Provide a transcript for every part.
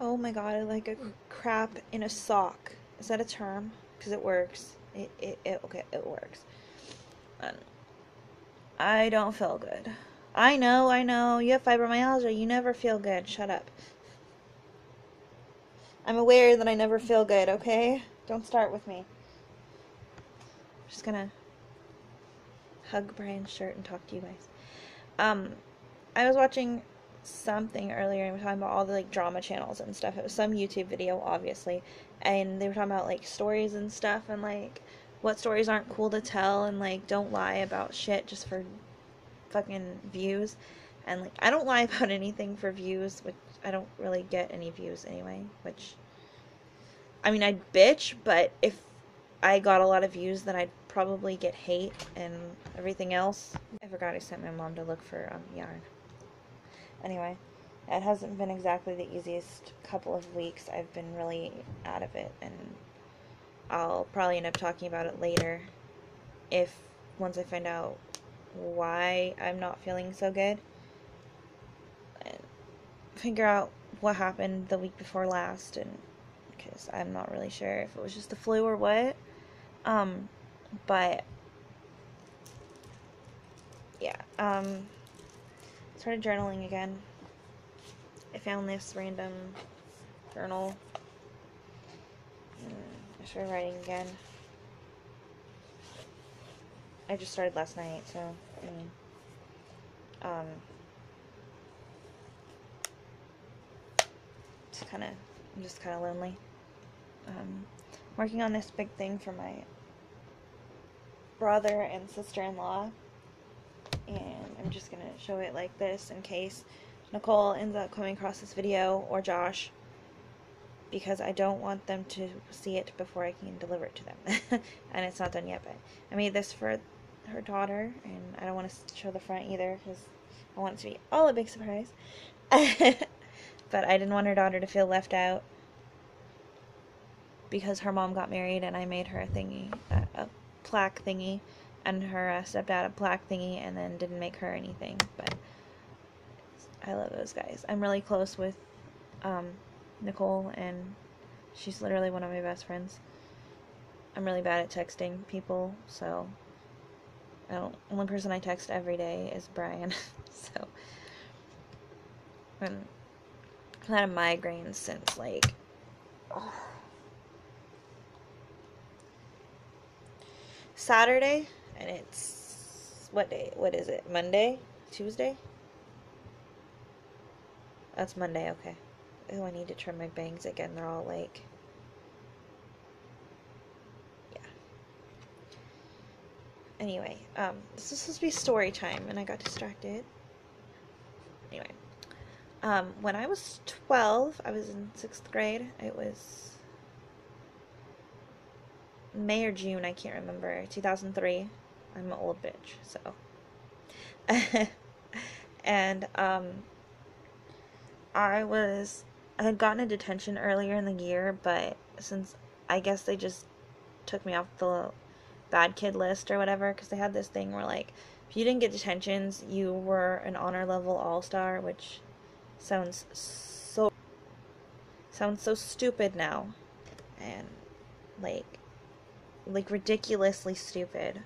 Oh my god, I like a crap in a sock. Is that a term? Because it works. Okay, it works. And I don't feel good. I know. You have fibromyalgia. You never feel good. Shut up. I'm aware that I never feel good, okay? Don't start with me. I'm just gonna hug Brian's shirt and talk to you guys. I was watching something earlier and we were talking about all the like drama channels and stuff. It was some YouTube video, obviously, and they were talking about like stories and stuff and like what stories aren't cool to tell and like don't lie about shit just for fucking views. And like I don't lie about anything for views, which I don't really get any views anyway, which I mean I'd bitch, but if I got a lot of views then I'd probably get hate and everything else. I forgot I sent my mom to look for yarn. Anyway, it hasn't been exactly the easiest couple of weeks. I've been really out of it, and I'll probably end up talking about it later if once I find out why I'm not feeling so good and figure out what happened the week before last, and because I'm not really sure if it was just the flu or what. But yeah, started journaling again. I found this random journal. I started writing again. I just started last night, so I mean, um, I'm just kind of lonely. Working on this big thing for my brother and sister-in-law, and I'm just gonna show it like this in case Nicole ends up coming across this video, or Josh, because I don't want them to see it before I can deliver it to them. And it's not done yet, but I made this for her daughter, and I don't want to show the front either because I want it to be all a big surprise. But I didn't want her daughter to feel left out because her mom got married and I made her a thingy, a plaque thingy, and her stepdad a plaque thingy, and then didn't make her anything. But I love those guys. I'm really close with Nicole, and she's literally one of my best friends. I'm really bad at texting people, so only person I text every day is Brian. So I've had a migraine since like Saturday, and it's what day? What is it? Monday? Tuesday? That's Monday, okay. Oh, I need to trim my bangs again. They're all like, yeah. Anyway, this was supposed to be story time, and I got distracted. Anyway, when I was 12, I was in 6th grade. It was May or June, I can't remember. 2003. I'm an old bitch, so. And, I had gotten a detention earlier in the year, but since I guess they just took me off the bad kid list or whatever, because they had this thing where, like, if you didn't get detentions, you were an honor level all-star, which sounds so stupid now, and, like ridiculously stupid.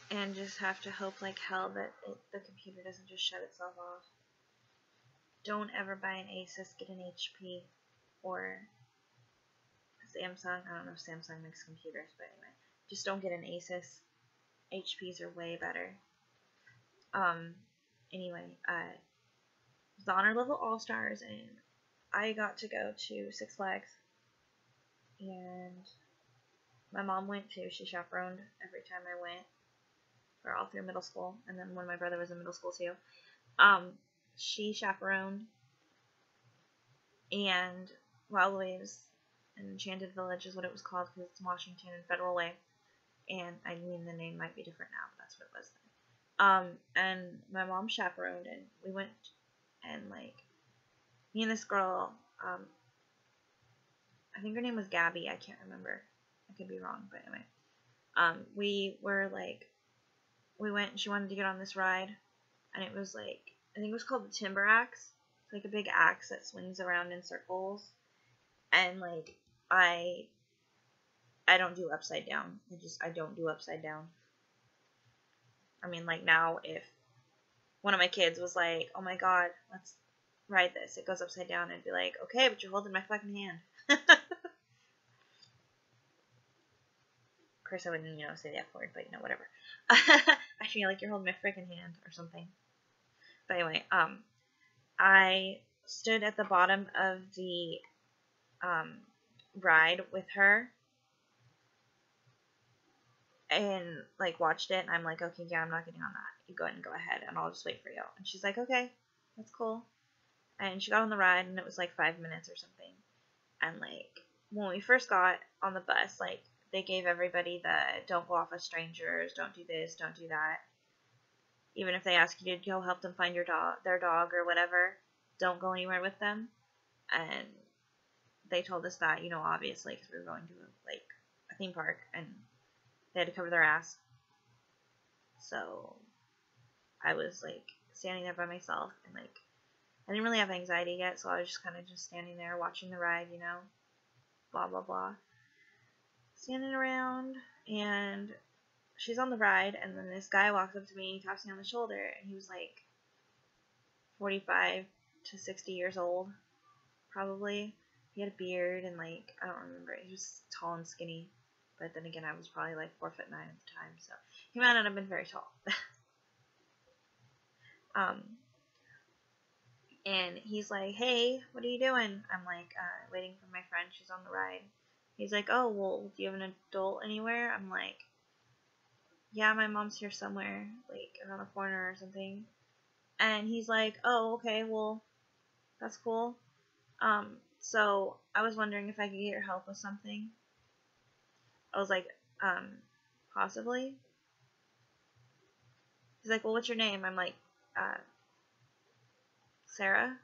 And just have to hope like hell that the computer doesn't just shut itself off. Don't ever buy an Asus, get an HP, or Samsung. I don't know if Samsung makes computers, but anyway, just don't get an Asus. HPs are way better. Anyway, the honor level all stars, and I got to go to Six Flags, and my mom went too. She chaperoned every time I went, for all through middle school, and then when my brother was in middle school too. She chaperoned, and Wild Waves and Enchanted Village is what it was called because it's Washington and Federal Way. And I mean, the name might be different now, but that's what it was then. And my mom chaperoned, and we went, and like, me and this girl, I think her name was Gabby, I can't remember. I could be wrong, but anyway. We were like we went and she wanted to get on this ride, and it was like, I think it was called the timber axe. It's like a big axe that swings around in circles, and like I don't do upside down. I don't do upside down. I mean, like now if one of my kids was like, oh my god, let's ride this, it goes upside down, I'd be like, okay, but you're holding my fucking hand. Of course I wouldn't, say the F word, but whatever. I feel like you're holding my freaking hand or something. But anyway, I stood at the bottom of the ride with her and like watched it, and I'm like, okay, yeah, I'm not getting on that. You go ahead and go ahead, and I'll just wait for you. And she's like, okay, that's cool. And she got on the ride, and it was like 5 minutes or something. And like when we first got on the bus, like they gave everybody the don't go off with strangers, don't do this, don't do that. Even if they ask you to go help them find their dog or whatever, don't go anywhere with them. And they told us that, obviously, because we were going to like a theme park, and they had to cover their ass. So I was like standing there by myself, and like I didn't really have anxiety yet, so I was just kind of just standing there watching the ride, blah blah blah, standing around. And she's on the ride, and then this guy walks up to me, taps me on the shoulder, and he was like 45 to 60 years old, probably. He had a beard, and like I don't remember, he was tall and skinny. But then again, I was probably like 4'9" at the time, so he might not have been very tall. And he's like, hey, what are you doing? I'm like, waiting for my friend. She's on the ride. He's like, oh, well, do you have an adult anywhere? I'm like, yeah, my mom's here somewhere, like around the corner or something. And he's like, oh, okay, well, that's cool. So I was wondering if I could get your help with something. I was like, possibly. He's like, well, what's your name? I'm like, Sarah,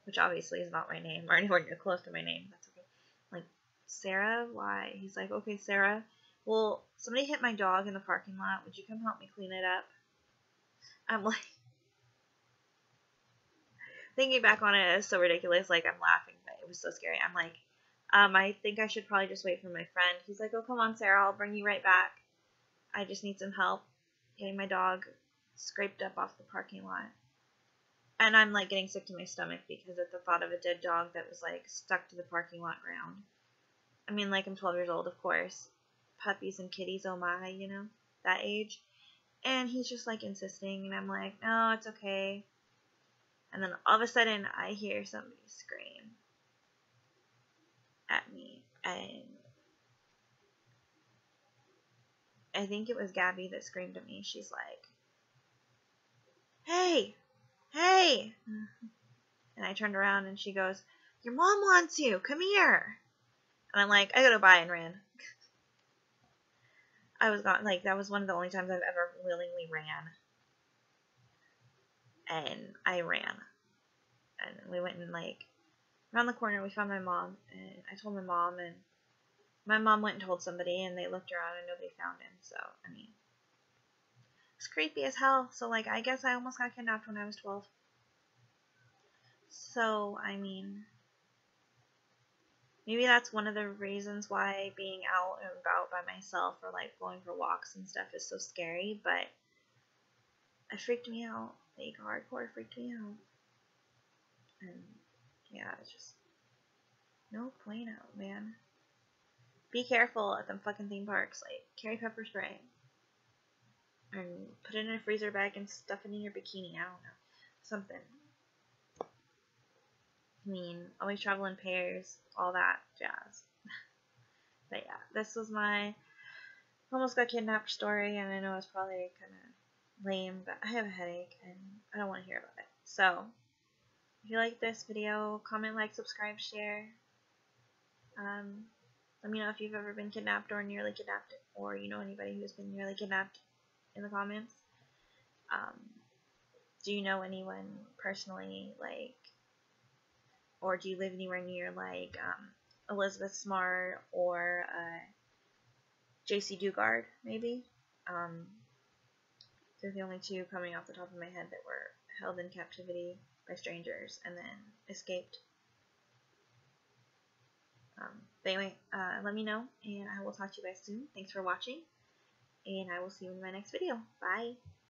which obviously is not my name or anywhere near close to my name. That's okay. I'm like, Sarah, why? He's like, okay, Sarah, well, somebody hit my dog in the parking lot. Would you come help me clean it up? I'm like, thinking back on it, it's so ridiculous. Like, I'm laughing, but it was so scary. I'm like, I think I should probably just wait for my friend. He's like, oh, come on, Sarah, I'll bring you right back. I just need some help getting my dog scraped up off the parking lot. And I'm like getting sick to my stomach because at the thought of a dead dog that was like stuck to the parking lot ground. I mean, like, I'm 12 years old, of course. Puppies and kitties, oh my, that age. And he's just like insisting, and I'm like, no, it's okay. And then all of a sudden, I hear somebody scream at me, and I think it was Gabby that screamed at me. She's like, hey, hey. And I turned around, and she goes, your mom wants you, come here. And I'm like, I gotta buy, and ran. I was gone. Like, that was one of the only times I've ever willingly ran. And I ran. And we went and, like, around the corner, we found my mom. And I told my mom, and my mom went and told somebody, and they looked around, and nobody found him. So, I mean, it's creepy as hell. So, like, I guess I almost got kidnapped when I was 12. So, I mean, maybe that's one of the reasons why being out and about by myself or like going for walks and stuff is so scary, but it freaked me out. Like, hardcore freaked me out. And yeah, it's just no point out, man. Be careful at them fucking theme parks. Like, carry pepper spray. And put it in a freezer bag and stuff it in your bikini. I don't know. Something. I mean, always travel in pairs, all that jazz. But yeah, this was my almost got kidnapped story, and I know it's probably kind of lame, but I have a headache, and I don't want to hear about it. So, if you like this video, comment, like, subscribe, share. Let me know if you've ever been kidnapped or nearly kidnapped, or you know anybody who's been nearly kidnapped in the comments. Do you know anyone personally, like, or do you live anywhere near, like, Elizabeth Smart or JC Dugard, maybe? They're the only two coming off the top of my head that were held in captivity by strangers and then escaped. But anyway, let me know, and I will talk to you guys soon. Thanks for watching, and I will see you in my next video. Bye!